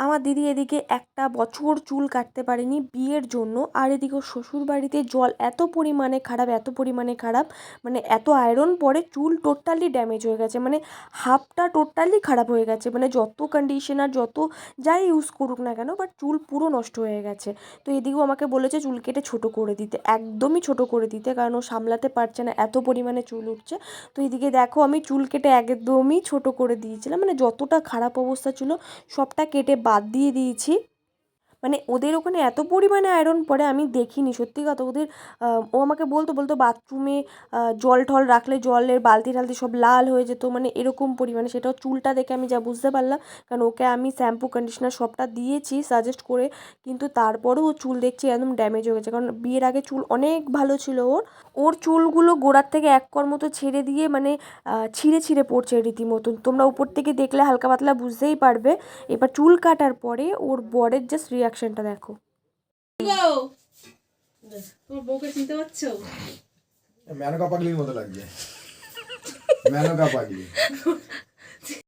আমার দিদি এদিকে একটা বছর চুল কাটতে পারেনি বিয়ের জন্য, আর এদিকে ওর শ্বশুরবাড়িতে জল এত পরিমাণে খারাপ, এত পরিমাণে খারাপ, মানে এত আয়রন পড়ে চুল টোটালি ড্যামেজ হয়ে গেছে, মানে হাফটা টোটালি খারাপ হয়ে গেছে, মানে যত কন্ডিশনার যত যাই ইউজ করুক না কেন, বাট চুল পুরো নষ্ট হয়ে গেছে। তো এদিকেও আমাকে বলেছে চুল কেটে ছোটো করে দিতে, একদমই ছোটো করে দিতে, কারণ ও সামলাতে পারছে না, এত পরিমাণে চুল উঠছে। তো এদিকে দেখো আমি চুল কেটে একদমই ছোটো করে দিয়েছিলাম, মানে যতটা খারাপ অবস্থা ছিল সবটা কেটে বাদ দিয়ে দিয়েছি। মানে ওদের ওখানে এত পরিমাণে আয়রন পড়ে আমি দেখিনি, সত্যি কথা। ওদের ও আমাকে বলতো বাথরুমে জল টল রাখলে জলের বালতি টালতি সব লাল হয়ে যেত, মানে এরকম পরিমাণে। সেটাও চুলটা দেখে আমি যা বুঝতে পারলাম, কারণ ওকে আমি শ্যাম্পু কন্ডিশনার সবটা দিয়েছি সাজেস্ট করে, কিন্তু তারপরেও ও চুল দেখছি একদম ড্যামেজ হয়ে গেছে। কারণ বিয়ের আগে চুল অনেক ভালো ছিল ওর। ওর চুলগুলো গোড়ার থেকে এক কর মতো ছেড়ে দিয়ে মানে ছিঁড়ে ছিঁড়ে পড়ছে রীতিমতন, তোমরা উপর থেকে দেখলে হালকা পাতলা বুঝতেই পারবে। এবার চুল কাটার পরে ওর বরের জাস্ট রিয়াকশনটা দেখো। তোমার বউকে চিনতে পারছো? মেনকা পাগলির মতো লাগছে, মেনকা পাগলি।